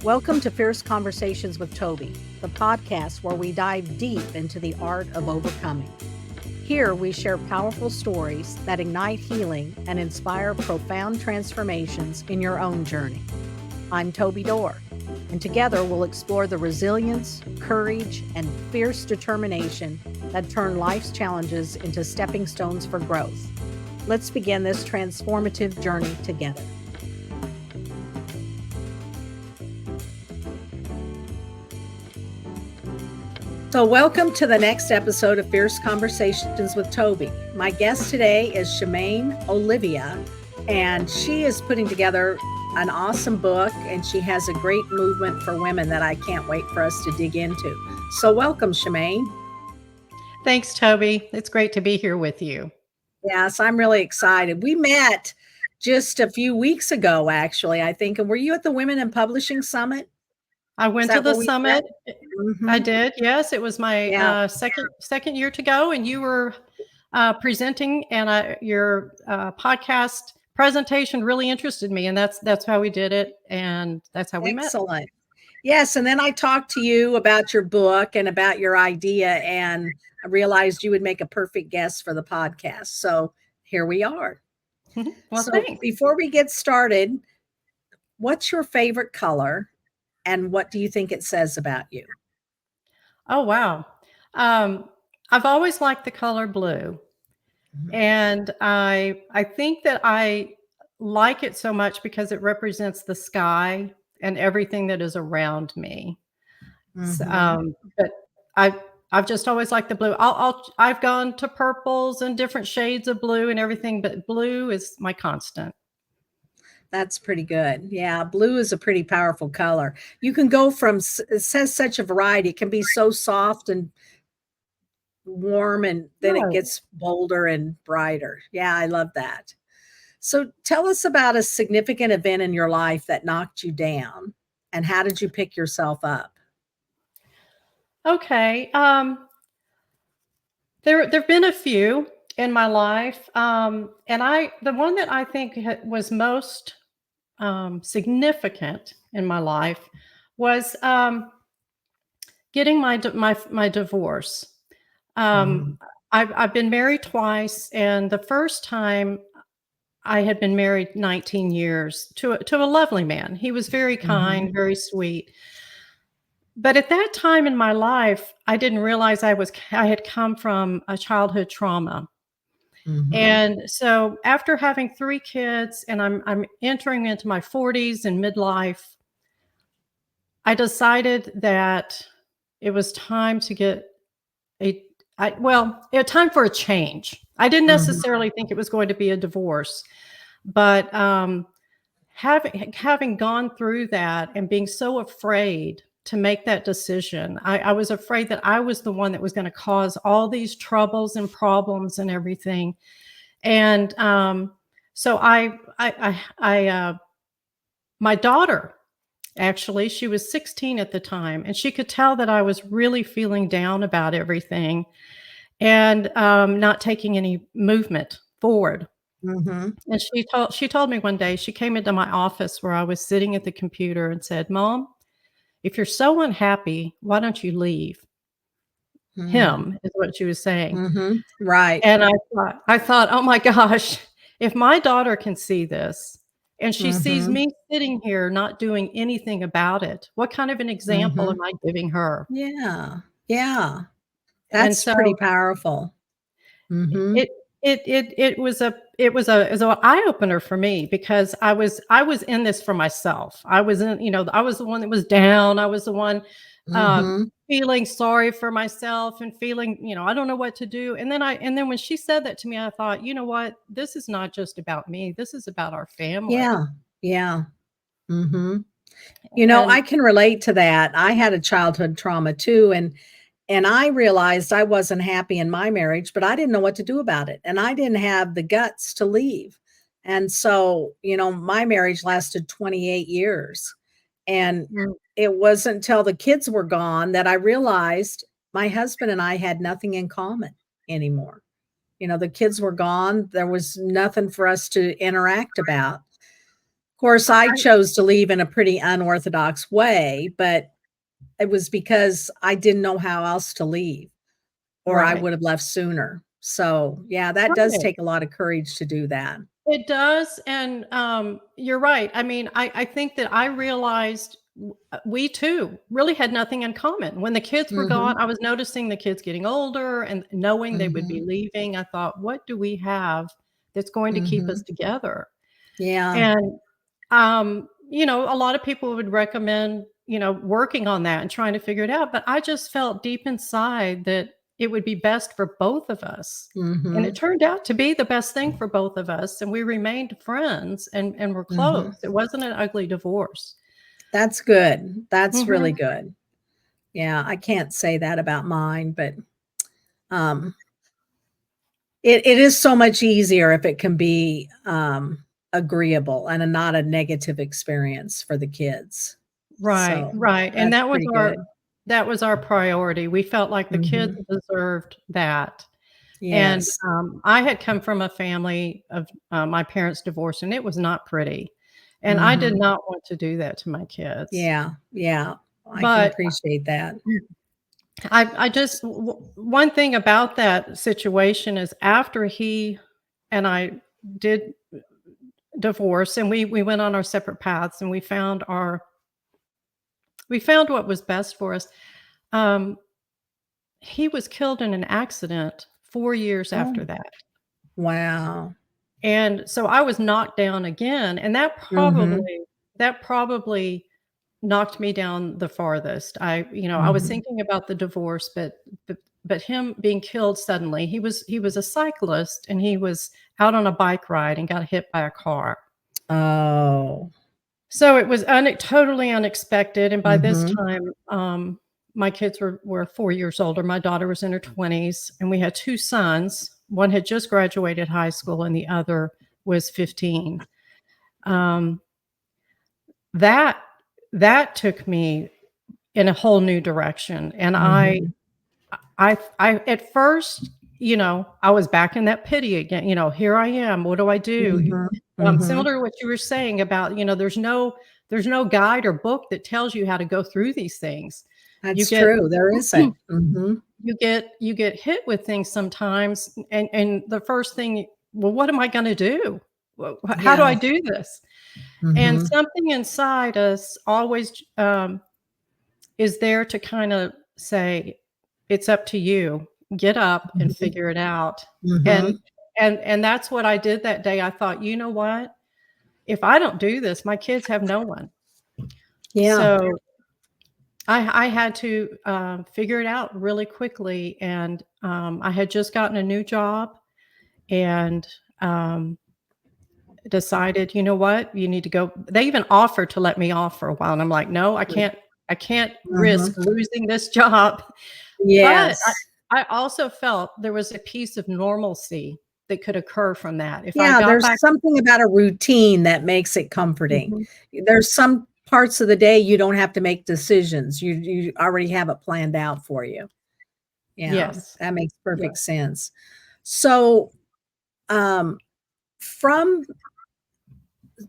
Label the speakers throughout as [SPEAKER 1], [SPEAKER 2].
[SPEAKER 1] Welcome to Fierce Conversations with Toby, the podcast where we dive deep into the art of overcoming. Here we share powerful stories that ignite healing and inspire profound transformations in your own journey. I'm Toby Dorr, and together we'll explore the resilience, courage, and fierce determination that turn life's challenges into stepping stones for growth. Let's begin this transformative journey together. So welcome to the next episode of Fierce Conversations with Toby. My guest today is Shamayne Olivia, and she is putting together an awesome book, and she has a great movement for women that I can't wait for us to dig into. So welcome, Shamayne.
[SPEAKER 2] Thanks, Toby. It's great to be here with you.
[SPEAKER 1] Yes, I'm really excited. We met just a few weeks ago, actually, I think. And were you at the Women in Publishing Summit?
[SPEAKER 2] I went to the summit.
[SPEAKER 1] Mm-hmm.
[SPEAKER 2] I did. Yes, it was my second year to go, and you were presenting, and your podcast presentation really interested me, and that's how we did it, and that's how we met.
[SPEAKER 1] Excellent. Yes, and then I talked to you about your book and about your idea, and I realized you would make a perfect guest for the podcast. So here we are.
[SPEAKER 2] Well,
[SPEAKER 1] so
[SPEAKER 2] thanks.
[SPEAKER 1] Before we get started, what's your favorite color? And what do you think it says about you?
[SPEAKER 2] Oh, wow. I've always liked the color blue. Mm-hmm. And I think that I like it so much because it represents the sky and everything that is around me. Mm-hmm. But I've just always liked the blue. I've gone to purples and different shades of blue and everything, but blue is my constant.
[SPEAKER 1] That's pretty good. Yeah, blue is a pretty powerful color. You can go from, it says such a variety. It can be so soft and warm, and then it gets bolder and brighter. Yeah, I love that. So tell us about a significant event in your life that knocked you down, and how did you pick yourself up?
[SPEAKER 2] Okay. There've been a few in my life. And the one that I think was most significant in my life was getting my divorce. I've been married twice, and the first time I had been married 19 years to a lovely man. He was very kind, very sweet. But at that time in my life, I didn't realize I had come from a childhood trauma. Mm-hmm. And so after having 3 kids, and I'm entering into my 40s and midlife, I decided that it was time to get time for a change. I didn't necessarily think it was going to be a divorce, but having gone through that and being so afraid to make that decision, I was afraid that I was the one that was going to cause all these troubles and problems and everything. And so my daughter, actually, she was 16 at the time, and she could tell that I was really feeling down about everything and not taking any movement forward. Mm-hmm. And she told me one day, she came into my office where I was sitting at the computer and said, "Mom, if you're so unhappy, why don't you leave him?" is what she was saying.
[SPEAKER 1] Mm-hmm. Right.
[SPEAKER 2] And I thought, oh my gosh, if my daughter can see this, and she sees me sitting here not doing anything about it, what kind of an example am I giving her?
[SPEAKER 1] Yeah. Yeah. That's pretty powerful. Mm-hmm.
[SPEAKER 2] It was an eye opener for me, because I was in this for myself. I was I was the one that was down. I was the one feeling sorry for myself and feeling, I don't know what to do. And then when she said that to me, I thought, you know what? This is not just about me. This is about our family.
[SPEAKER 1] Yeah. Yeah. Mm-hmm. I can relate to that. I had a childhood trauma too. And I realized I wasn't happy in my marriage, but I didn't know what to do about it. And I didn't have the guts to leave. And so, my marriage lasted 28 years. And it wasn't until the kids were gone that I realized my husband and I had nothing in common anymore. The kids were gone. There was nothing for us to interact about. course, I chose to leave in a pretty unorthodox way, but it was because I didn't know how else to leave, or I
[SPEAKER 2] Right.
[SPEAKER 1] would have left sooner. So, yeah, that does
[SPEAKER 2] Right.
[SPEAKER 1] take a lot of courage to do that.
[SPEAKER 2] It does, and, you're right. I mean, I think that I realized we too really had nothing in common. When the kids were gone,
[SPEAKER 1] Mhm,
[SPEAKER 2] I was noticing the kids getting older and knowing they would be
[SPEAKER 1] mhm,
[SPEAKER 2] leaving, I thought, "What do we have that's going to keep us
[SPEAKER 1] mhm.
[SPEAKER 2] together?"
[SPEAKER 1] Yeah,
[SPEAKER 2] And, a lot of people would recommend, working on that and trying to figure it out, but I just felt deep inside that it would be best for both of us. And it
[SPEAKER 1] mhm,
[SPEAKER 2] turned out to be the best thing for both of us, and we remained friends and were close.
[SPEAKER 1] mhm.
[SPEAKER 2] It wasn't an ugly divorce.
[SPEAKER 1] That's good. That's really
[SPEAKER 2] Mhm.
[SPEAKER 1] good. Yeah, I can't say that about mine, but, um, it is so much easier if it can be, agreeable and not a negative experience for the kids.
[SPEAKER 2] Right,
[SPEAKER 1] So,
[SPEAKER 2] right, and
[SPEAKER 1] that's pretty good.
[SPEAKER 2] that was our priority. We felt like the kids
[SPEAKER 1] Mhm.
[SPEAKER 2] deserved that. And,
[SPEAKER 1] Yes.
[SPEAKER 2] I had come from a family of, my parents divorced, and it was not pretty, and I did
[SPEAKER 1] Mhm.
[SPEAKER 2] not want to do that to my kids.
[SPEAKER 1] Yeah, yeah. I can
[SPEAKER 2] But
[SPEAKER 1] appreciate that.
[SPEAKER 2] I just one thing about that situation is after he and I did divorce and we went on our separate paths and we found what was best for us. Um, he was killed in an accident 4 years
[SPEAKER 1] Oh,
[SPEAKER 2] after that.
[SPEAKER 1] wow.
[SPEAKER 2] And so I was knocked down again, and
[SPEAKER 1] Mhm,
[SPEAKER 2] that probably knocked me down the farthest. I was
[SPEAKER 1] mhm.
[SPEAKER 2] thinking about the divorce, but him being killed suddenly, he was a cyclist, and he was out on a bike ride and got hit by a car.
[SPEAKER 1] Oh.
[SPEAKER 2] So it was totally unexpected, and by this
[SPEAKER 1] Mhm.
[SPEAKER 2] time, my kids were 4 years older. My daughter was in her 20s, and we had 2 sons. One had just graduated high school, and the other was 15. Um, that that took me in a whole new direction, and
[SPEAKER 1] Mhm.
[SPEAKER 2] I at first, I was back in that pity again, "Here I am, what do I do?"
[SPEAKER 1] Mhm. Mhm.
[SPEAKER 2] Similar to what you were saying about, there's no guide or book that tells you how to go through these things. You
[SPEAKER 1] That's
[SPEAKER 2] get
[SPEAKER 1] true, there isn't. Mhm.
[SPEAKER 2] you get hit with things sometimes, and the first thing, "Well, what am I gonna do? How do
[SPEAKER 1] Yeah.
[SPEAKER 2] I do this?" And
[SPEAKER 1] Mhm.
[SPEAKER 2] something inside us always, is there to kinda say, "It's up to you. Get up and
[SPEAKER 1] Mhm.
[SPEAKER 2] figure it out." And
[SPEAKER 1] Mhm.
[SPEAKER 2] and that's what I did that day. I thought, "You know what? If I don't do this, my kids have no one."
[SPEAKER 1] Yeah.
[SPEAKER 2] So, I had to, figure it out really quickly, and, I had just gotten a new job and, decided, "You know what? You need to go." They even offered to let me off for a while, and I'm like, "No, I can't risk
[SPEAKER 1] Mhm.
[SPEAKER 2] losing this job." But
[SPEAKER 1] Yes.
[SPEAKER 2] I also felt there was a piece of normalcy that could occur from that. If I
[SPEAKER 1] Yeah,
[SPEAKER 2] got
[SPEAKER 1] there's
[SPEAKER 2] back.
[SPEAKER 1] something about a routine that makes it comforting.
[SPEAKER 2] Mhm.
[SPEAKER 1] There's some parts of the day you don't have to make decisions. You already have it planned out for you. Yeah,
[SPEAKER 2] Yes.
[SPEAKER 1] that makes
[SPEAKER 2] Yeah.
[SPEAKER 1] perfect sense. So, um, from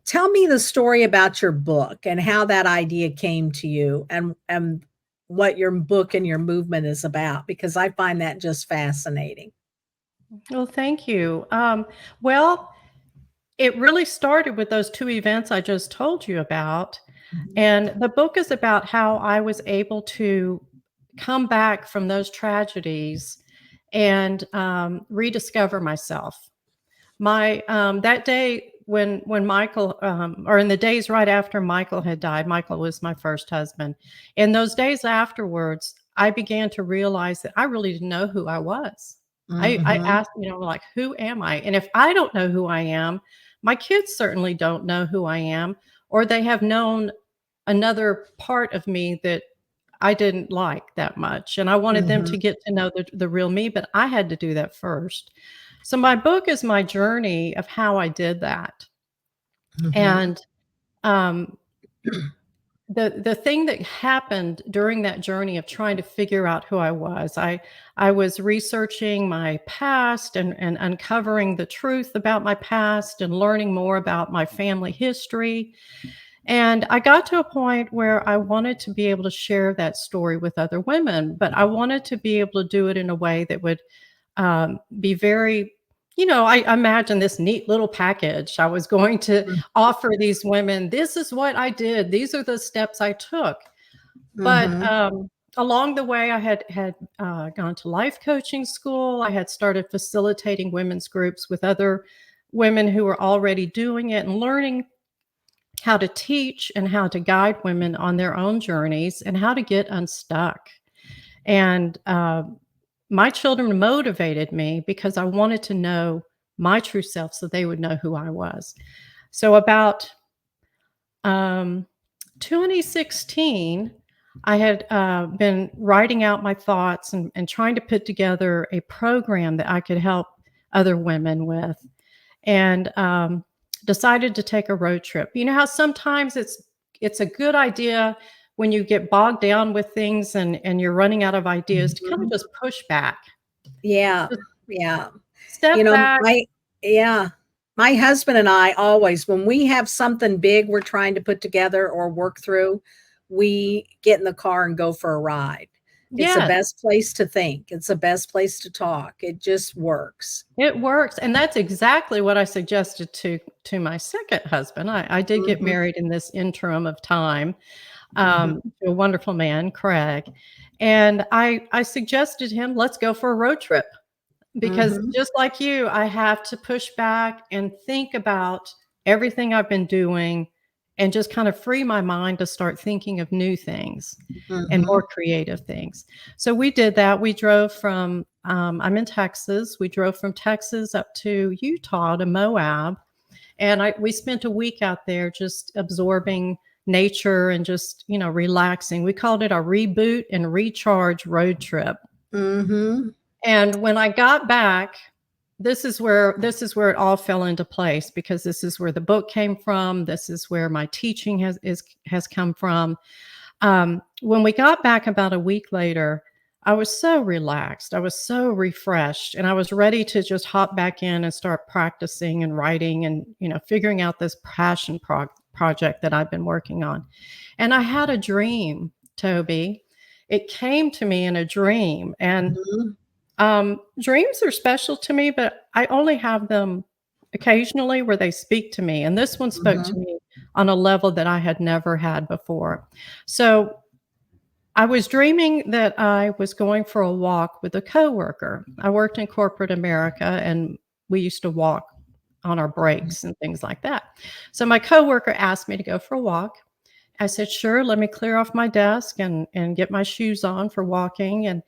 [SPEAKER 1] tell me the story about your book and how that idea came to you and what your book and your movement is about, because I find that just fascinating.
[SPEAKER 2] Well, thank you. Well, it really started with those 2 events I just told you about,
[SPEAKER 1] Mhm.
[SPEAKER 2] and the book is about how I was able to come back from those tragedies and, rediscover myself. That day when Michael, or in the days right after Michael had died, Michael was my first husband. In those days afterwards, I began to realize that I really didn't know who I was. I
[SPEAKER 1] Mhm.
[SPEAKER 2] asked, like, "Who am I?" And if I don't know who I am, my kids certainly don't know who I am, or they have known another part of me that I didn't like that much, and I wanted them
[SPEAKER 1] Mhm.
[SPEAKER 2] to get to know the real me, but I had to do that first. So my book is my journey of how I did that,
[SPEAKER 1] Mhm.
[SPEAKER 2] and, um, the thing that happened during that journey of trying to figure out who I was researching my past and uncovering the truth about my past and learning more about my family history. And I got to a point where I wanted to be able to share that story with other women, but I wanted to be able to do it in a way that would be very, I imagine this neat little package. I was going to offer these women, this is what I did. These are the steps I took. But
[SPEAKER 1] Mm-hmm.
[SPEAKER 2] along the way, I had gone to life coaching school. I had started facilitating women's groups with other women who were already doing it and learning how to teach and how to guide women on their own journeys and how to get unstuck. And my children motivated me because I wanted to know my true self so they would know who I was. So about 2016, I had been writing out my thoughts and trying to put together a program that I could help other women with, and decided to take a road trip. You know how sometimes it's a good idea when you get bogged down with things and you're running out of ideas to kind of
[SPEAKER 1] Mm-hmm.
[SPEAKER 2] just push back.
[SPEAKER 1] Yeah.
[SPEAKER 2] Just
[SPEAKER 1] Yeah. You
[SPEAKER 2] step
[SPEAKER 1] know,
[SPEAKER 2] back.
[SPEAKER 1] yeah, my husband and I always, when we have something big we're trying to put together or work through, we get in the car and go for a ride. It's the
[SPEAKER 2] Yes,
[SPEAKER 1] best place to think. It's the best place to talk. It just works.
[SPEAKER 2] it works. And that's exactly what I suggested to my second husband. I did get
[SPEAKER 1] Mhm,
[SPEAKER 2] married in this interim of time,
[SPEAKER 1] mhm,
[SPEAKER 2] to a wonderful man, Craig. And I suggested him, let's go for a road trip. Because
[SPEAKER 1] mhm,
[SPEAKER 2] just like you, I have to push back and think about everything I've been doing and just kind of free my mind to start thinking of new things and more
[SPEAKER 1] mhm,
[SPEAKER 2] creative things. So we did that. We drove from, I'm in Texas. We drove from Texas up to Utah to Moab. And we spent a week out there just absorbing nature and just, relaxing. We called it a reboot and recharge road trip.
[SPEAKER 1] mhm,
[SPEAKER 2] And when I got back, this is where it all fell into place, because this is where the book came from. This is where my teaching has come from. When we got back about a week later, I was so relaxed. I was so refreshed, and I was ready to just hop back in and start practicing and writing and figuring out this passion project that I've been working on. And I had a dream, Toby. It came to me in a dream, and
[SPEAKER 1] mhm,
[SPEAKER 2] dreams are special to me, but I only have them occasionally where they speak to me. And this one spoke to
[SPEAKER 1] mhm,
[SPEAKER 2] me on a level that I had never had before. So I was dreaming that I was going for a walk with a coworker. I worked in corporate America, and we used to walk on our breaks and things like that. So my coworker asked me to go for a walk. I said, "Sure, let me clear off my desk and get my shoes on for walking," and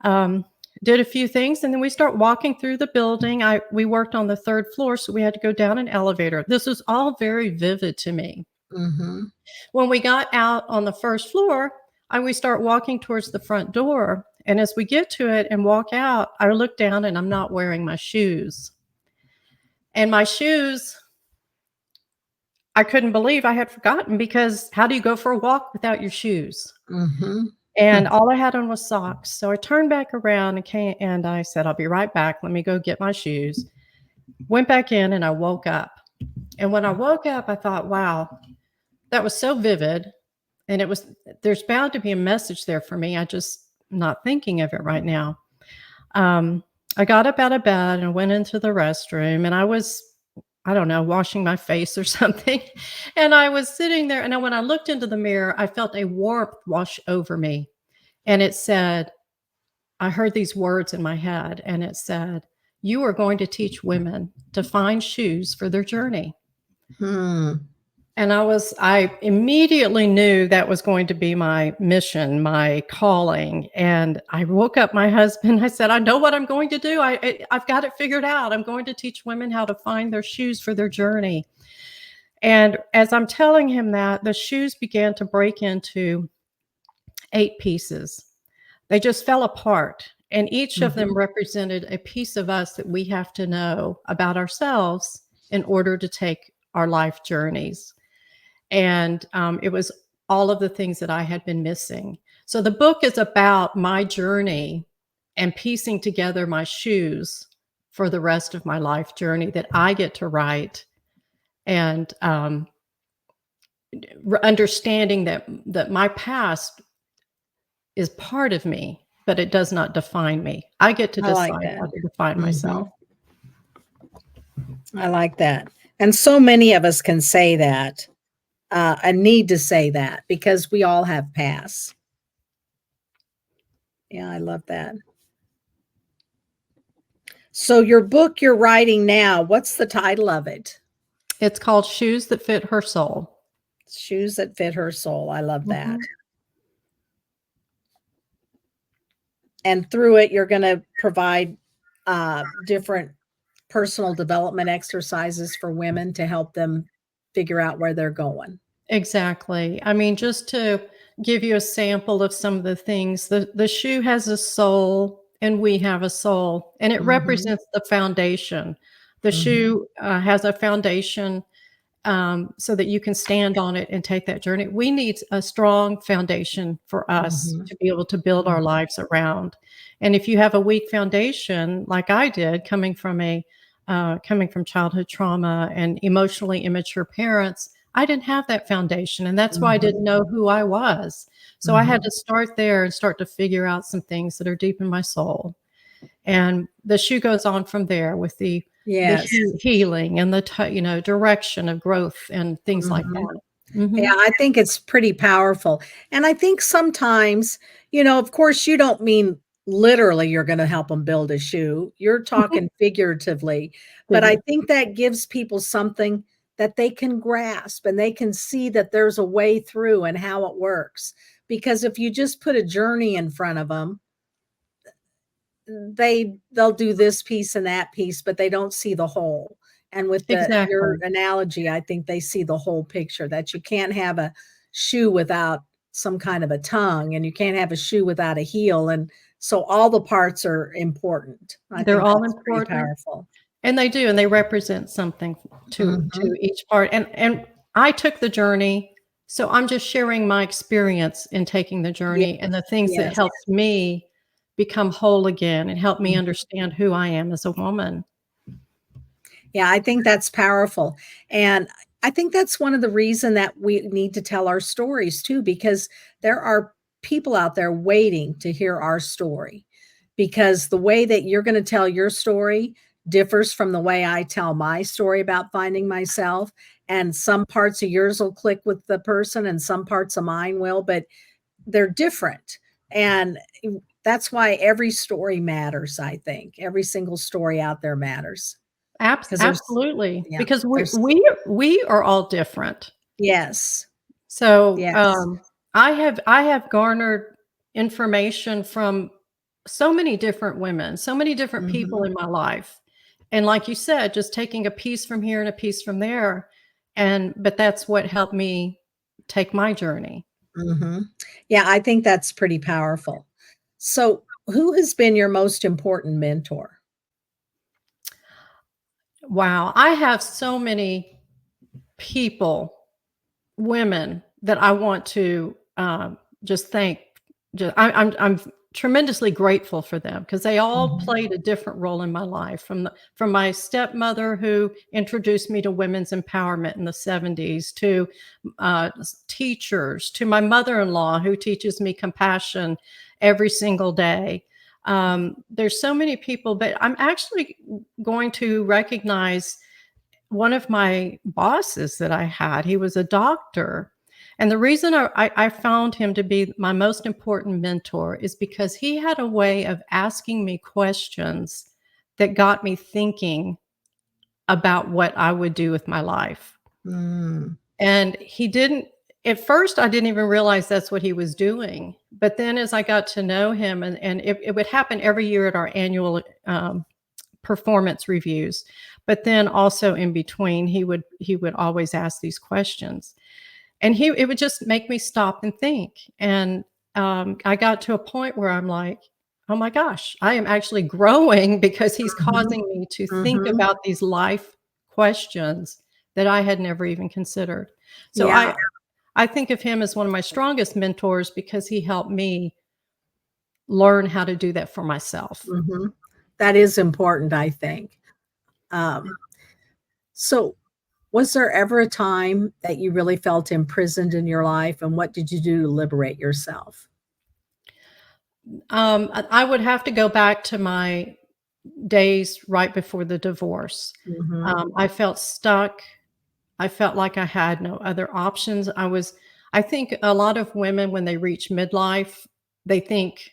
[SPEAKER 2] um, did a few things, and then we start walking through the building. We worked on the 3rd floor, so we had to go down an elevator. This was all very vivid to me.
[SPEAKER 1] mhm,
[SPEAKER 2] When we got out on the 1st floor, we start walking towards the front door, and as we get to it and walk out, I look down and I'm not wearing my shoes. And my shoes, I couldn't believe I had forgotten, because how do you go for a walk without your shoes?
[SPEAKER 1] mhm,
[SPEAKER 2] And all I had on was socks. So I turned back around and I said, "I'll be right back. Let me go get my shoes." Went back in and I woke up. And when I woke up, I thought, wow, that was so vivid. And there's bound to be a message there for me. I just not thinking of it right now. Um, I got up out of bed and went into the restroom, and I don't know, washing my face or something. And I was sitting there, and when I looked into the mirror, I felt a warmth wash over me. And it said, I heard these words in my head, and it said, "You are going to teach women to find shoes for their journey."
[SPEAKER 1] hmm.
[SPEAKER 2] And I immediately knew that was going to be my mission, my calling. And I woke up my husband. I said, "I know what I'm going to do. I've got it figured out. I'm going to teach women how to find their shoes for their journey." And as I'm telling him that, the shoes began to break into 8 pieces. They just fell apart, and each of them
[SPEAKER 1] Mhm,
[SPEAKER 2] represented a piece of us that we have to know about ourselves in order to take our life journeys. And it was all of the things that I had been missing. So the book is about my journey and piecing together my shoes for the rest of my life journey that I get to write, and understanding that my past is part of me, but it does not define me. I get to
[SPEAKER 1] I like
[SPEAKER 2] decide
[SPEAKER 1] that.
[SPEAKER 2] how to define myself.
[SPEAKER 1] I like that. And so many of us can say that, and need to say that because we all have pasts. Yeah, I love that. So your book you're writing now, what's the title of it?
[SPEAKER 2] It's called Shoes That Fit Her Soul.
[SPEAKER 1] Shoes That Fit Her Soul. I love that. And through it, you're going to provide different personal development exercises for women to help them figure out where they're going.
[SPEAKER 2] Exactly. I mean, just to give you a sample of some of the things, the shoe has a soul and we have a soul, and it represents the foundation. The shoe has a foundation, so that you can stand on it and take that journey. We need a strong foundation for us to be able to build our lives around. And if you have a weak foundation, like I did, coming from childhood trauma and emotionally immature parents, I didn't have that foundation, and that's why I didn't know who I was. So I had to start there and start to figure out some things that are deep in my soul. And the shoe goes on from there with the healing and the direction of growth and things like that.
[SPEAKER 1] Yeah, I think it's pretty powerful. And I think sometimes, of course, you don't mean literally you're going to help them build a shoe. You're talking figuratively. But I think that gives people something that they can grasp and they can see that there's a way through and how it works. Because if you just put a journey in front of them, they'll do this piece and that piece, but they don't see the whole. And with your
[SPEAKER 2] Exactly.
[SPEAKER 1] analogy, I think they see the whole picture, that you can't have a shoe without some kind of a tongue, and you can't have a shoe without a heel. And so all the parts are important. I
[SPEAKER 2] They're
[SPEAKER 1] think
[SPEAKER 2] all
[SPEAKER 1] that's pretty
[SPEAKER 2] important,
[SPEAKER 1] powerful.
[SPEAKER 2] and they do, and they represent something to each part. And I took the journey, so I'm just sharing my experience in taking the
[SPEAKER 1] Ye
[SPEAKER 2] journey and the things that
[SPEAKER 1] yes.
[SPEAKER 2] helped me become whole again and help me understand who I am as a woman.
[SPEAKER 1] Yeah, I think that's powerful. And I think that's one of the reason that we need to tell our stories too, because there are people out there waiting to hear our story. Because the way that you're going to tell your story differs from the way I tell my story about finding myself. And some parts of yours will click with the person and some parts of mine will, but they're different. And that's why every story matters, I think. Every single story out there matters. Because
[SPEAKER 2] Absolutely,
[SPEAKER 1] yeah,
[SPEAKER 2] because
[SPEAKER 1] there's
[SPEAKER 2] we are all different.
[SPEAKER 1] yes,
[SPEAKER 2] So,
[SPEAKER 1] yes.
[SPEAKER 2] I have garnered information from so many different women, so many different people in my life. And like you said, just taking a piece from here and a piece from there. But that's what helped me take my journey.
[SPEAKER 1] Yeah, I think that's pretty powerful. So, who has been your most important mentor?
[SPEAKER 2] Wow. I have so many people, women that I want to just thank. I'm tremendously grateful for them because they all played a different role in my life. From my stepmother who introduced me to women's empowerment in the 70s, to teachers, to my mother-in-law who teaches me compassion every single day. There's so many people, but I'm actually going to recognize one of my bosses that I had. He was a doctor. And the reason I found him to be my most important mentor is because he had a way of asking me questions that got me thinking about what I would do with my life.
[SPEAKER 1] Mm,
[SPEAKER 2] And he didn't, at first, I didn't even realize that's what he was doing. But then as I got to know him, and it would happen every year at our annual performance reviews, but then also in between, he would always ask these questions, and it would just make me stop and think. And I got to a point where I'm like, oh my gosh, I am actually growing because he's causing me to think
[SPEAKER 1] mhm.
[SPEAKER 2] about these life questions that I had never even considered. So
[SPEAKER 1] Yeah.
[SPEAKER 2] I think of him as one of my strongest mentors because he helped me learn how to do that for myself.
[SPEAKER 1] Mhm. That is important, I think. Um, so was there ever a time that you really felt imprisoned in your life, and what did you do to liberate yourself?
[SPEAKER 2] I would have to go back to my days right before the divorce.
[SPEAKER 1] Mhm.
[SPEAKER 2] I felt stuck. I felt like I had no other options. I think a lot of women, when they reach midlife, they think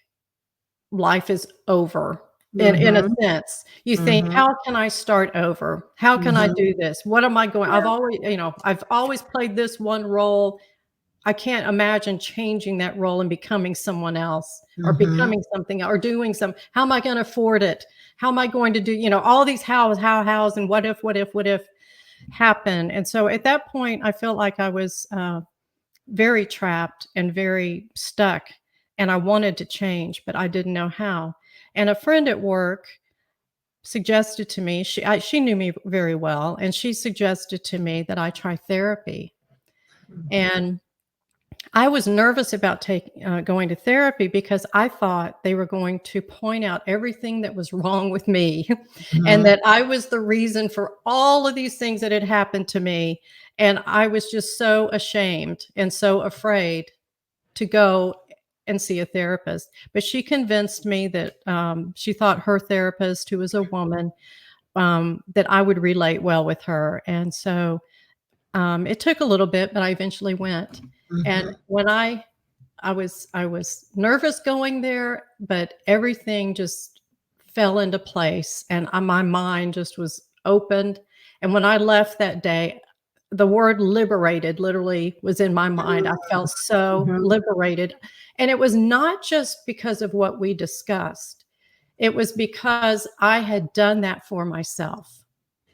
[SPEAKER 2] life is over. In a
[SPEAKER 1] Mhm.
[SPEAKER 2] sense, you think,
[SPEAKER 1] Mhm.
[SPEAKER 2] "How can I start over? How can I
[SPEAKER 1] Mhm.
[SPEAKER 2] do this? What am I going?"
[SPEAKER 1] Yeah.
[SPEAKER 2] I've always played this one role. I can't imagine changing that role and becoming someone else or
[SPEAKER 1] Mhm.
[SPEAKER 2] becoming something or doing how am I gonna afford it? How am I going to do, all these hows, and what if happen. And so at that point, I felt like I was very trapped and very stuck. And I wanted to change, but I didn't know how. And a friend at work suggested to me, she knew me very well, and she suggested to me that I try therapy. And I was nervous about going to therapy because I thought they were going to point out everything that was wrong with me and
[SPEAKER 1] Mhm.
[SPEAKER 2] that I was the reason for all of these things that had happened to me. And I was just so ashamed and so afraid to go and see a therapist. But she convinced me that she thought her therapist, who was a woman, that I would relate well with her. And so it took a little bit, but I eventually went. And
[SPEAKER 1] Mhm.
[SPEAKER 2] when I was nervous going there, but everything just fell into place, and my mind just was opened. And when I left that day, the word liberated literally was in my mind. I felt so
[SPEAKER 1] Mhm.
[SPEAKER 2] liberated. And it was not just because of what we discussed. It was because I had done that for myself.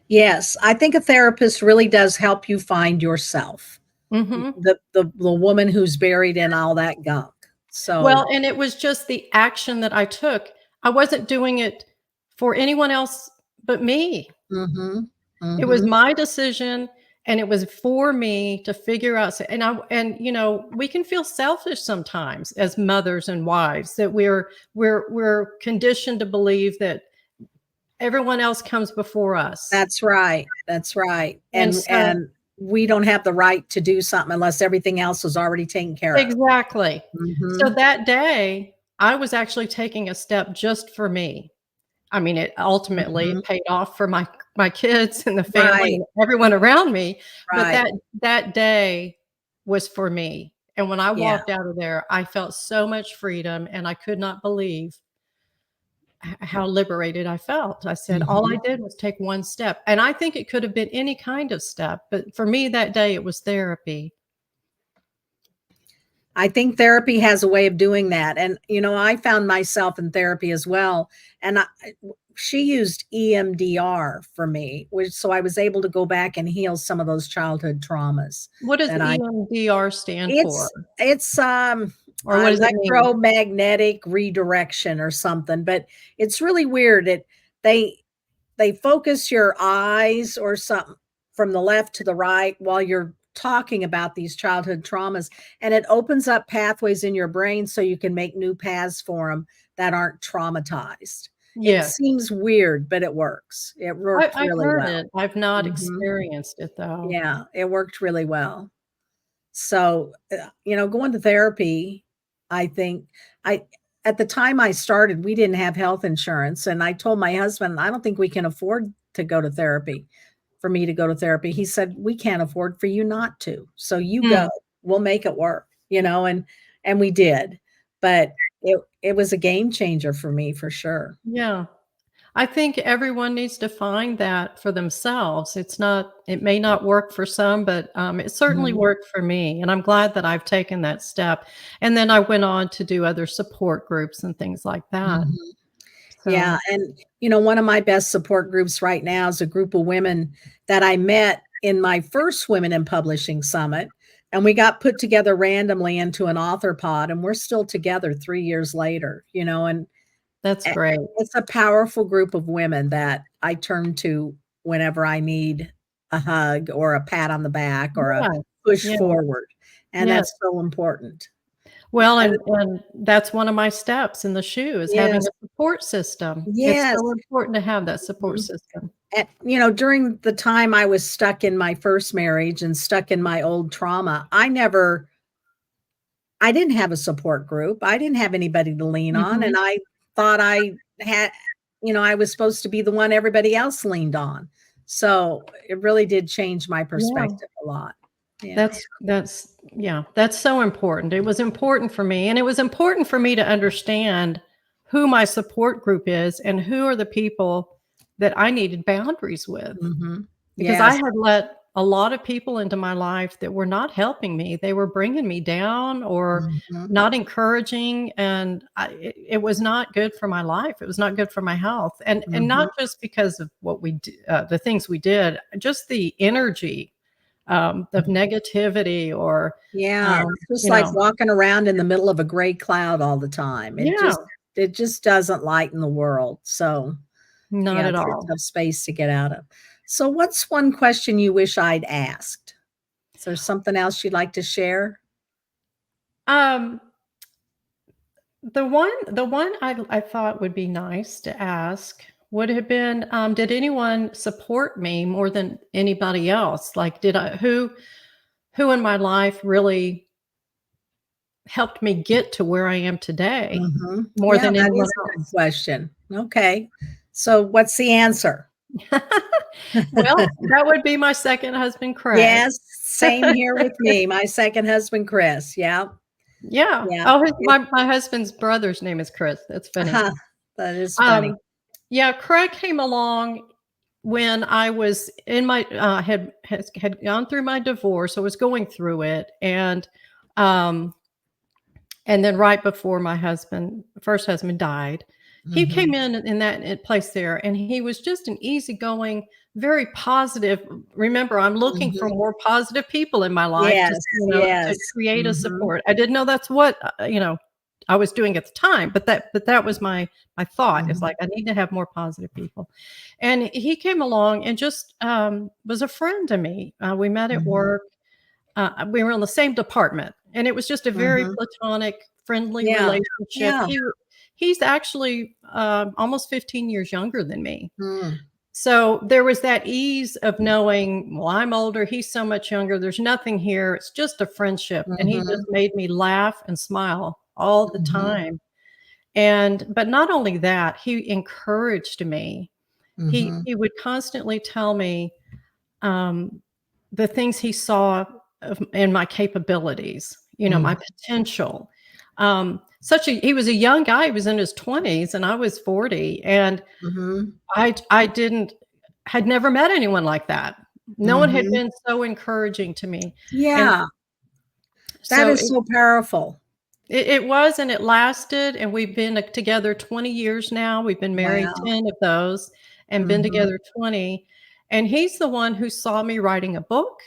[SPEAKER 1] Yes, I think a therapist really does help you find yourself.
[SPEAKER 2] Mhm.
[SPEAKER 1] The woman who's buried in all that gunk. So
[SPEAKER 2] Well, and it was just the action that I took. I wasn't doing it for anyone else but me.
[SPEAKER 1] mhm.
[SPEAKER 2] It was
[SPEAKER 1] Mhm.
[SPEAKER 2] my decision, and it was for me to figure out. We can feel selfish sometimes as mothers and wives, that we're conditioned to believe that everyone else comes before us.
[SPEAKER 1] That's right, that's right,
[SPEAKER 2] And so
[SPEAKER 1] and we don't have the right to do something unless everything else is already taken care of.
[SPEAKER 2] exactly. So
[SPEAKER 1] Mhm.
[SPEAKER 2] that day, I was actually taking a step just for me. I mean, it ultimately
[SPEAKER 1] Mhm.
[SPEAKER 2] paid off for my kids and the family
[SPEAKER 1] Right,
[SPEAKER 2] and everyone around me, but
[SPEAKER 1] right.
[SPEAKER 2] that day was for me, and when I
[SPEAKER 1] Yeah.
[SPEAKER 2] walked out of there, I felt so much freedom, and I could not believe how liberated I felt. I said, "All I
[SPEAKER 1] Mhm.
[SPEAKER 2] did was take one step," and I think it could have been any kind of step, but for me that day, it was therapy.
[SPEAKER 1] I think therapy has a way of doing that, and, I found myself in therapy as well, and she used EMDR for me, which so I was able to go back and heal some of those childhood traumas
[SPEAKER 2] What does
[SPEAKER 1] that I
[SPEAKER 2] EMDR stand for,
[SPEAKER 1] it's
[SPEAKER 2] or what does it mean?
[SPEAKER 1] electromagnetic redirection or something, but it's really weird. They they focus your eyes or something from the left to the right while you're talking about these childhood traumas, and it opens up pathways in your brain so you can make new paths for them that aren't traumatized. It
[SPEAKER 2] Yes.
[SPEAKER 1] seems weird, but it works. It worked
[SPEAKER 2] I've
[SPEAKER 1] really
[SPEAKER 2] heard
[SPEAKER 1] well.
[SPEAKER 2] it. I've not
[SPEAKER 1] Mhm.
[SPEAKER 2] experienced it, though.
[SPEAKER 1] Yeah, it worked really well. So, going to therapy, I think I at the time I started, we didn't have health insurance, and I told my husband, "I don't think we can afford to go to therapy for me to go to therapy." He said, "We can't afford for you not to. So you go.
[SPEAKER 2] Mm,
[SPEAKER 1] We'll make it work." And we did. But it was a game changer for me for sure.
[SPEAKER 2] yeah. I think everyone needs to find that for themselves. It may not work for some, but, it certainly
[SPEAKER 1] Mhm.
[SPEAKER 2] worked for me, and I'm glad that I've taken that step, and then I went on to do other support groups and things like that.
[SPEAKER 1] Mhm. Yeah,
[SPEAKER 2] So
[SPEAKER 1] and, one of my best support groups right now is a group of women that I met in my first Women in Publishing Summit, and we got put together randomly into an author pod, and we're still together 3 years later, and
[SPEAKER 2] that's
[SPEAKER 1] I
[SPEAKER 2] great.
[SPEAKER 1] it's a powerful group of women that I turn to whenever I need a hug or a pat on the back or a
[SPEAKER 2] Yeah.
[SPEAKER 1] push
[SPEAKER 2] Yeah.
[SPEAKER 1] forward, and
[SPEAKER 2] Yes.
[SPEAKER 1] that's so important.
[SPEAKER 2] Well, and that's one of my steps in the shoe is having
[SPEAKER 1] Yes,
[SPEAKER 2] a support system. It's
[SPEAKER 1] yes.
[SPEAKER 2] so important to have that support
[SPEAKER 1] Mhm.
[SPEAKER 2] system.
[SPEAKER 1] And, during the time I was stuck in my first marriage and stuck in my old trauma, I didn't have a support group. I didn't have anybody to lean on, and
[SPEAKER 2] Mhm.
[SPEAKER 1] I thought I had I was supposed to be the one everybody else leaned on. So, it really did change my
[SPEAKER 2] Yeah.
[SPEAKER 1] perspective a lot. Yeah.
[SPEAKER 2] That's yeah, that's so important. It was important for me, and it was important for me to understand who my support group is and who are the people that I needed boundaries with.
[SPEAKER 1] Mhm.
[SPEAKER 2] Because I
[SPEAKER 1] Yes.
[SPEAKER 2] had let a lot of people into my life that were not helping me. They were bringing me down or
[SPEAKER 1] Mhm.
[SPEAKER 2] not encouraging, and it was not good for my life. It was not good for my health, and not
[SPEAKER 1] Mhm.
[SPEAKER 2] just because of the things we did, just the energy of negativity or
[SPEAKER 1] Yeah,
[SPEAKER 2] um,
[SPEAKER 1] it's just
[SPEAKER 2] you
[SPEAKER 1] like
[SPEAKER 2] know,
[SPEAKER 1] walking around in the middle of a gray cloud all the time.
[SPEAKER 2] yeah,
[SPEAKER 1] It just doesn't lighten the world. So,
[SPEAKER 2] not
[SPEAKER 1] yeah,
[SPEAKER 2] at
[SPEAKER 1] it's
[SPEAKER 2] all.
[SPEAKER 1] a tough space to get out of. So, what's one question you wish I'd asked? Is there something else you'd like to share?
[SPEAKER 2] Um, the one I thought would be nice to ask would have been, did anyone support me more than anybody else? Like, did I who in my life really helped me get to where I am today
[SPEAKER 1] Mhm.
[SPEAKER 2] more
[SPEAKER 1] Yeah,
[SPEAKER 2] than
[SPEAKER 1] that
[SPEAKER 2] anyone
[SPEAKER 1] is a good
[SPEAKER 2] else?
[SPEAKER 1] question. Okay. So, what's the answer?
[SPEAKER 2] Well, that would be my second husband, Craig.
[SPEAKER 1] Yes, same here with me. My second husband, Chris. Yeah,
[SPEAKER 2] Yeah.
[SPEAKER 1] yeah.
[SPEAKER 2] Oh,
[SPEAKER 1] It
[SPEAKER 2] my husband's brother's name is Chris. That's funny.
[SPEAKER 1] that is funny.
[SPEAKER 2] Um, yeah, Craig came along when I was in my had gone through my divorce. I was going through it, um, and then right before my first husband died, he came
[SPEAKER 1] Mhm.
[SPEAKER 2] in that place there, and he was just an easygoing, very positive. Remember, I'm looking for
[SPEAKER 1] Mhm.
[SPEAKER 2] more positive people in my life
[SPEAKER 1] Yes,
[SPEAKER 2] to
[SPEAKER 1] yes.
[SPEAKER 2] create a
[SPEAKER 1] Mhm.
[SPEAKER 2] support. I didn't know that's what I was doing at the time, but that was my thought. Is
[SPEAKER 1] Mhm.
[SPEAKER 2] like I need to have more positive people, and he came along and just was a friend to me. We met at
[SPEAKER 1] Mhm.
[SPEAKER 2] work. We were in the same department, and it was just a very
[SPEAKER 1] Mhm.
[SPEAKER 2] platonic, friendly
[SPEAKER 1] Yeah.
[SPEAKER 2] relationship.
[SPEAKER 1] Yeah.
[SPEAKER 2] He's actually, almost 15 years younger than me.
[SPEAKER 1] Mm.
[SPEAKER 2] So, there was that ease of knowing, well, I'm older, he's so much younger, there's nothing here, it's just a friendship, and he just
[SPEAKER 1] Mhm.
[SPEAKER 2] made me laugh and smile all the
[SPEAKER 1] Mhm.
[SPEAKER 2] time. But not only that, he encouraged me.
[SPEAKER 1] Mhm.
[SPEAKER 2] He would constantly tell me, um, the things he saw in my capabilities, my
[SPEAKER 1] Mhm.
[SPEAKER 2] potential. He was a young guy. He was in his 20s, and I was 40, and
[SPEAKER 1] Mhm.
[SPEAKER 2] I didn't had never met anyone like that. No one had
[SPEAKER 1] Mhm.
[SPEAKER 2] been so encouraging to me, and
[SPEAKER 1] Yeah, that
[SPEAKER 2] so
[SPEAKER 1] is so powerful.
[SPEAKER 2] it was, and it lasted, and we've been, together 20 years now. We've been married
[SPEAKER 1] Wow.
[SPEAKER 2] 10 of those and been
[SPEAKER 1] Mhm.
[SPEAKER 2] together 20, and he's the one who saw me writing a book.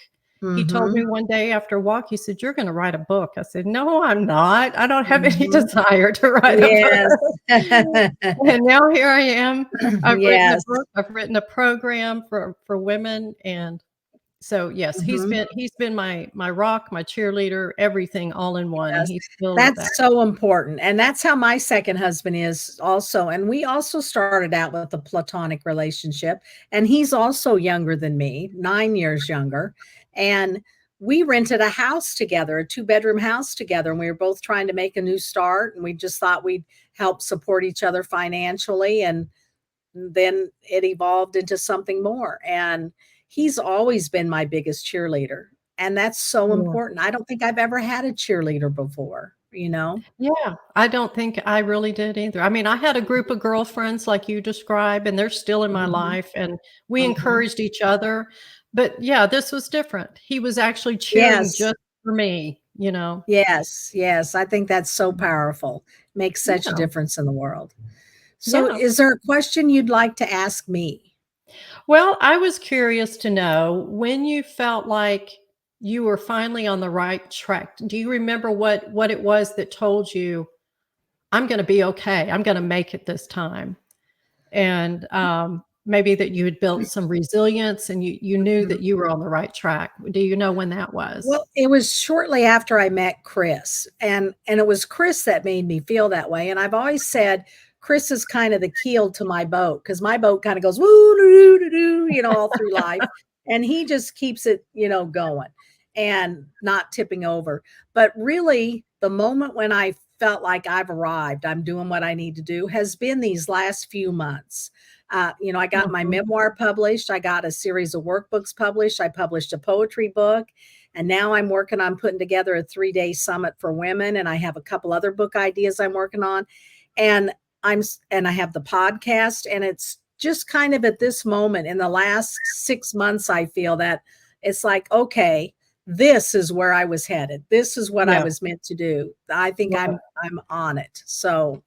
[SPEAKER 2] He told
[SPEAKER 1] Mhm.
[SPEAKER 2] me one day after a walk, he said, "You're gonna write a book." I said, "No, I'm not. I don't have any
[SPEAKER 1] Mhm.
[SPEAKER 2] desire to write a
[SPEAKER 1] Yes.
[SPEAKER 2] book." And now here I am. I've written a
[SPEAKER 1] Yes.
[SPEAKER 2] book. I've written a program for women, and so, yes,
[SPEAKER 1] Mhm.
[SPEAKER 2] he's been my rock, my cheerleader, everything all in one, and
[SPEAKER 1] Yes.
[SPEAKER 2] he's still that.
[SPEAKER 1] That's so important, and that's how my second husband is also, and we also started out with a platonic relationship, and he's also younger than me, 9 years younger, and we rented a house together, a two-bedroom house together, and we were both trying to make a new start, and we just thought we'd help support each other financially, and then it evolved into something more, and he's always been my biggest cheerleader, and that's so
[SPEAKER 2] Yeah.
[SPEAKER 1] important. I don't think I've ever had a cheerleader before, you know?
[SPEAKER 2] Yeah, I don't think I really did either. I mean, I had a group of girlfriends like you describe, and they're still in my
[SPEAKER 1] Mhm,
[SPEAKER 2] life, and we
[SPEAKER 1] mhm.
[SPEAKER 2] encouraged each other, but yeah, this was different. He was actually cheering
[SPEAKER 1] Yes,
[SPEAKER 2] just for me.
[SPEAKER 1] yes, yes, I think that's so
[SPEAKER 2] Mhm.
[SPEAKER 1] powerful. Makes such a
[SPEAKER 2] Yeah,
[SPEAKER 1] difference in the world. So
[SPEAKER 2] yeah.
[SPEAKER 1] is there a question you'd like to ask me?
[SPEAKER 2] Well, I was curious to know when you felt like you were finally on the right track. Do you remember what it was that told you, "I'm gonna be okay. I'm gonna make it this time"? And, maybe that you had built some resilience and you knew that you were on the right track? Do you know when that was?
[SPEAKER 1] Well, it was shortly after I met Chris, and it was Chris that made me feel that way, and I've always said Chris is kind of the keel to my boat because my boat kind of goes woo doo doo doo, all through life, and he just keeps it, going and not tipping over. But really, the moment when I felt like I've arrived, I'm doing what I need to do, has been these last few months. I got my
[SPEAKER 2] Mhm.
[SPEAKER 1] memoir published. I got a series of workbooks published. I published a poetry book. And now I'm working on putting together a 3-day summit for women. And I have a couple other book ideas I'm working on. And and I have the podcast. And it's just kind of at this moment in the last 6 months, I feel that it's like, okay, this is where I was headed. This is what I
[SPEAKER 2] Yeah.
[SPEAKER 1] was meant to do. I think
[SPEAKER 2] Right.
[SPEAKER 1] I'm on it. So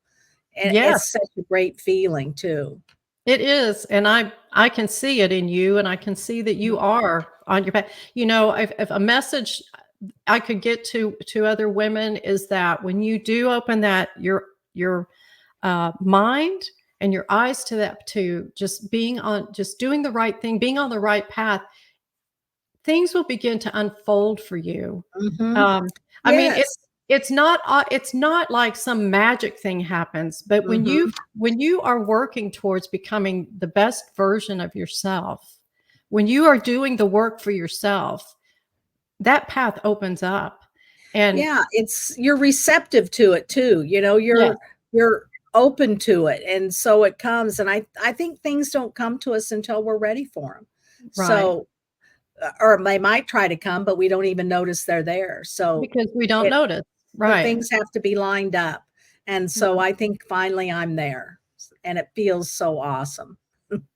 [SPEAKER 1] and
[SPEAKER 2] Yes,
[SPEAKER 1] it's such a great feeling too.
[SPEAKER 2] it is, and I can see it in you, and I can see that you are on your path. If a message I could get to other women is that when you do open that your mind and your eyes to that, to just doing the right thing, being on the right path, things will begin to unfold for you.
[SPEAKER 1] Mhm.
[SPEAKER 2] Um, I mean,
[SPEAKER 1] Yes.
[SPEAKER 2] it's not like some magic thing happens, but
[SPEAKER 1] Mhm.
[SPEAKER 2] when you are working towards becoming the best version of yourself, when you are doing the work for yourself, that path opens up. And
[SPEAKER 1] Yeah, you're receptive to it too,
[SPEAKER 2] yeah,
[SPEAKER 1] you're open to it, and so it comes, and I think things don't come to us until we're ready for them.
[SPEAKER 2] right.
[SPEAKER 1] So, or they might try to come, but we don't even notice they're there. So,
[SPEAKER 2] Because we don't
[SPEAKER 1] it
[SPEAKER 2] notice.
[SPEAKER 1] the
[SPEAKER 2] Right.
[SPEAKER 1] things have to be lined up, and so
[SPEAKER 2] Right.
[SPEAKER 1] I think finally I'm there, and it feels so awesome.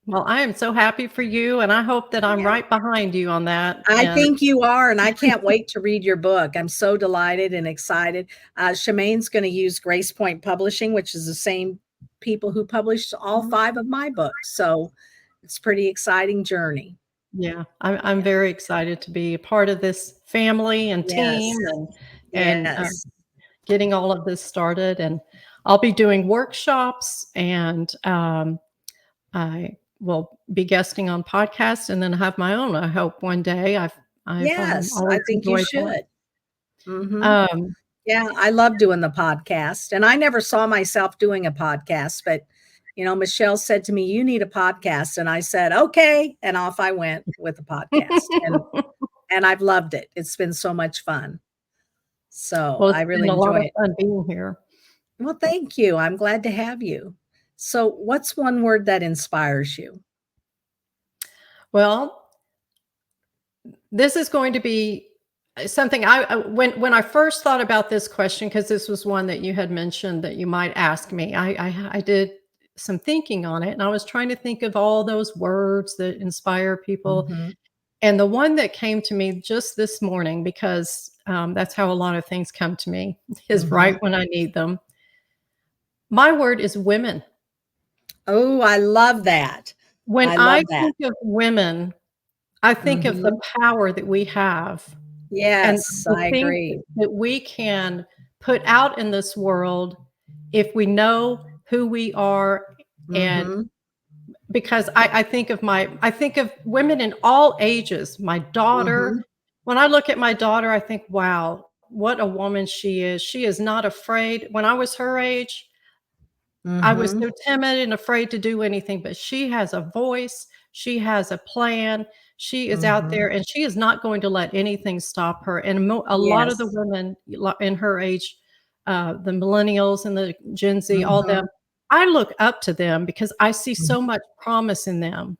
[SPEAKER 2] Well, I am so happy for you, and I hope that I'm
[SPEAKER 1] Yeah.
[SPEAKER 2] right behind you on that.
[SPEAKER 1] I
[SPEAKER 2] And
[SPEAKER 1] think you are, and I can't wait to read your book. I'm so delighted and excited. Shamayne's going to use Grace Point Publishing, which is the same people who published all 5 of my books. So it's pretty exciting journey.
[SPEAKER 2] yeah, I'm
[SPEAKER 1] Yeah.
[SPEAKER 2] very excited to be a part of this family and
[SPEAKER 1] Yes.
[SPEAKER 2] team and
[SPEAKER 1] Yes.
[SPEAKER 2] getting all of this started. And I'll be doing workshops, and I will be guesting on podcasts, and then have my own. I hope one day. I've
[SPEAKER 1] Yes, I
[SPEAKER 2] always
[SPEAKER 1] think you
[SPEAKER 2] enjoyed that.
[SPEAKER 1] should. Mhm.
[SPEAKER 2] Um,
[SPEAKER 1] Yeah, I love doing the podcast, and I never saw myself doing a podcast, but, Michelle said to me, "You need a podcast," and I said, "Okay," and off I went with the podcast, and I've loved it. It's been so much fun. So,
[SPEAKER 2] well, it's
[SPEAKER 1] I really
[SPEAKER 2] been a lot
[SPEAKER 1] enjoy
[SPEAKER 2] of
[SPEAKER 1] it.
[SPEAKER 2] fun being here.
[SPEAKER 1] Well, thank you. I'm glad to have you. So, what's one word that inspires you?
[SPEAKER 2] Well, this is going to be something when I first thought about this question, because this was one that you had mentioned that you might ask me. I did some thinking on it, and I was trying to think of all those words that inspire people.
[SPEAKER 1] Mhm.
[SPEAKER 2] And the one that came to me just this morning, because that's how a lot of things come to me, is right
[SPEAKER 1] Mhm.
[SPEAKER 2] when I need them. My word is women.
[SPEAKER 1] Oh, I love that.
[SPEAKER 2] When
[SPEAKER 1] I
[SPEAKER 2] I
[SPEAKER 1] love that.
[SPEAKER 2] think of women, I think of the
[SPEAKER 1] Mhm.
[SPEAKER 2] power that we have and
[SPEAKER 1] Yes,
[SPEAKER 2] the
[SPEAKER 1] I
[SPEAKER 2] things
[SPEAKER 1] agree.
[SPEAKER 2] that we can put out in this world if we know who we are. And
[SPEAKER 1] Mhm.
[SPEAKER 2] because I think of women in all ages. My daughter,
[SPEAKER 1] Mhm.
[SPEAKER 2] when I look at my daughter, I think, wow, what a woman she is. She is not afraid. When I was her age, I was
[SPEAKER 1] Mhm.
[SPEAKER 2] so timid and afraid to do anything, but she has a voice, she has a plan, she is out
[SPEAKER 1] Mhm.
[SPEAKER 2] there, and she is not going to let anything stop her. And a lot of the
[SPEAKER 1] Yes.
[SPEAKER 2] women in her age, the millennials and the Gen Z, all them,
[SPEAKER 1] Mhm.
[SPEAKER 2] I look up to them because I see
[SPEAKER 1] Mhm.
[SPEAKER 2] so much promise in them.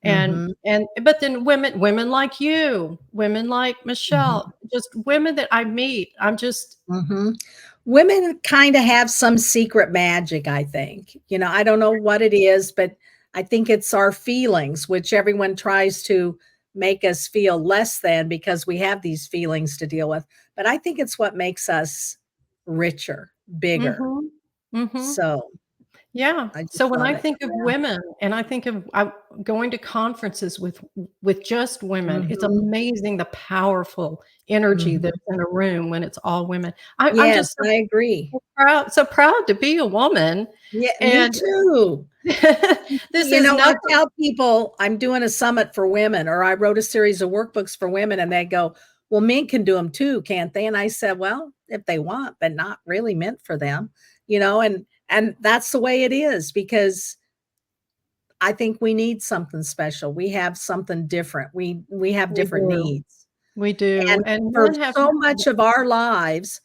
[SPEAKER 1] Mhm.
[SPEAKER 2] And but then women like you, women like Michelle,
[SPEAKER 1] Mhm.
[SPEAKER 2] just women that I meet, I'm just
[SPEAKER 1] Mhm. Women kinda have some secret magic, I think. I don't know what it is, but I think it's our feelings, which everyone tries to make us feel less than because we have these feelings to deal with. But I think it's what makes us richer, bigger.
[SPEAKER 2] mhm, mhm.
[SPEAKER 1] So,
[SPEAKER 2] Yeah.
[SPEAKER 1] I
[SPEAKER 2] So
[SPEAKER 1] just
[SPEAKER 2] when
[SPEAKER 1] love
[SPEAKER 2] I
[SPEAKER 1] it.
[SPEAKER 2] think of
[SPEAKER 1] Yeah.
[SPEAKER 2] women and I think of going to conferences with just women, it's
[SPEAKER 1] Mhm.
[SPEAKER 2] amazing the powerful energy
[SPEAKER 1] Mhm.
[SPEAKER 2] that's in a room when it's all women. I'm
[SPEAKER 1] Yes,
[SPEAKER 2] just
[SPEAKER 1] I agree.
[SPEAKER 2] so proud to be a woman,
[SPEAKER 1] Yeah, me
[SPEAKER 2] and
[SPEAKER 1] too.
[SPEAKER 2] this
[SPEAKER 1] You
[SPEAKER 2] is
[SPEAKER 1] know, I
[SPEAKER 2] nothing.
[SPEAKER 1] tell people I'm doing a summit for women, or I wrote a series of workbooks for women, and they go, "Well, men can do them too, can't they?" And I said, "Well, if they want, but not really meant for them." And that's the way it is because I think we need something special. We have something different. We have
[SPEAKER 2] We
[SPEAKER 1] different
[SPEAKER 2] do.
[SPEAKER 1] needs.
[SPEAKER 2] We do,
[SPEAKER 1] And
[SPEAKER 2] and
[SPEAKER 1] for
[SPEAKER 2] men have
[SPEAKER 1] so much of our lives,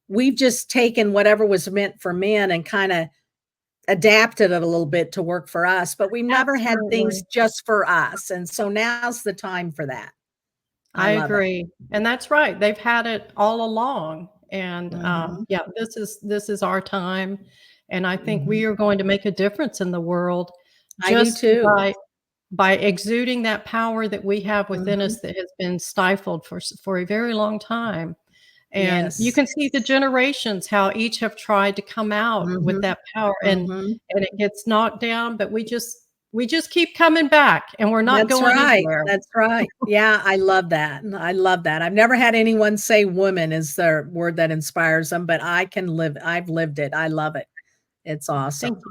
[SPEAKER 1] we've just taken whatever was meant for men and kinda adapted it a little bit to work for us, but we never had things
[SPEAKER 2] absolutely.
[SPEAKER 1] just for us, and so now's the time for that. I
[SPEAKER 2] I
[SPEAKER 1] love it.
[SPEAKER 2] agree, and that's right, they've had it all along, and,
[SPEAKER 1] Mhm,
[SPEAKER 2] yeah, this is our time, and I think
[SPEAKER 1] mhm.
[SPEAKER 2] we are going to make a difference in the world
[SPEAKER 1] I do
[SPEAKER 2] just
[SPEAKER 1] too.
[SPEAKER 2] by exuding that power that we have within
[SPEAKER 1] Mhm.
[SPEAKER 2] us that has been stifled for a very long time, and you
[SPEAKER 1] Yes.
[SPEAKER 2] can see the generations, how each have tried to come out with
[SPEAKER 1] Mhm,
[SPEAKER 2] that power,
[SPEAKER 1] mhm.
[SPEAKER 2] and it gets knocked down, but we just keep coming back, and we're not
[SPEAKER 1] That's
[SPEAKER 2] going
[SPEAKER 1] right,
[SPEAKER 2] anywhere.
[SPEAKER 1] that's right. Yeah, I love that, I love that. I've never had anyone say woman is the word that inspires them, but I've lived it. I love it. It's
[SPEAKER 2] Thank
[SPEAKER 1] awesome.
[SPEAKER 2] you.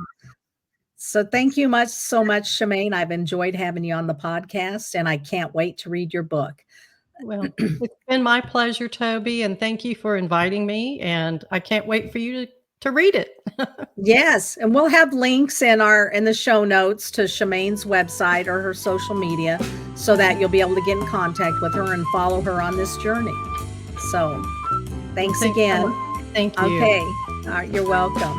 [SPEAKER 1] So thank you so much, Shamayne. I've enjoyed having you on the podcast, and I can't wait to read your book.
[SPEAKER 2] Well, it's been my pleasure, Toby, and thank you for inviting me, and I can't wait for you to read it.
[SPEAKER 1] Yes, and we'll have links in the show notes to Shamayne's website or her social media so that you'll be able to get in contact with her and follow her on this journey. So,
[SPEAKER 2] Well,
[SPEAKER 1] thanks
[SPEAKER 2] thanks so
[SPEAKER 1] again.
[SPEAKER 2] much. Thank you.
[SPEAKER 1] Okay. All right, you're welcome.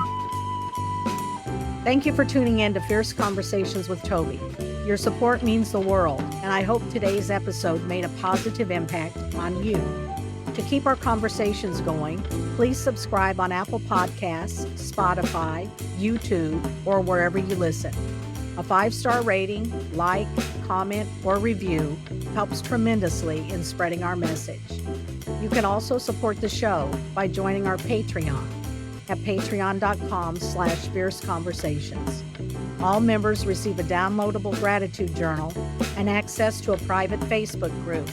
[SPEAKER 1] Thank you for tuning in to Fierce Conversations with Toby. Your support means the world, and I hope today's episode made a positive impact on you. To keep our conversations going, please subscribe on Apple Podcasts, Spotify, YouTube, or wherever you listen. A 5-star rating, like, comment, or review helps tremendously in spreading our message. You can also support the show by joining our Patreon at patreon.com/fierceconversations. All members receive a downloadable gratitude journal and access to a private Facebook group.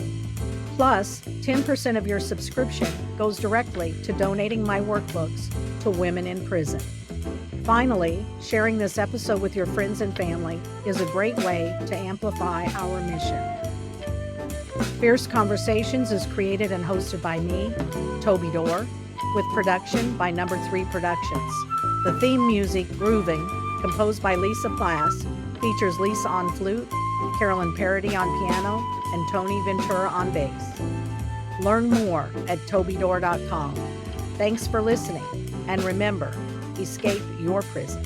[SPEAKER 1] Plus, 10% of your subscription goes directly to donating my workbooks to women in prison. Finally, sharing this episode with your friends and family is a great way to amplify our mission. Fierce Conversations is created and hosted by me, Toby Dorr, with production by Number 3 Productions. The theme music, Grooving, composed by Lisa Plass, features Lisa on flute, Carolyn Parody on piano, and Tony Ventura on bass. Learn more at tobydor.com. Thanks for listening, and remember, escape your prison.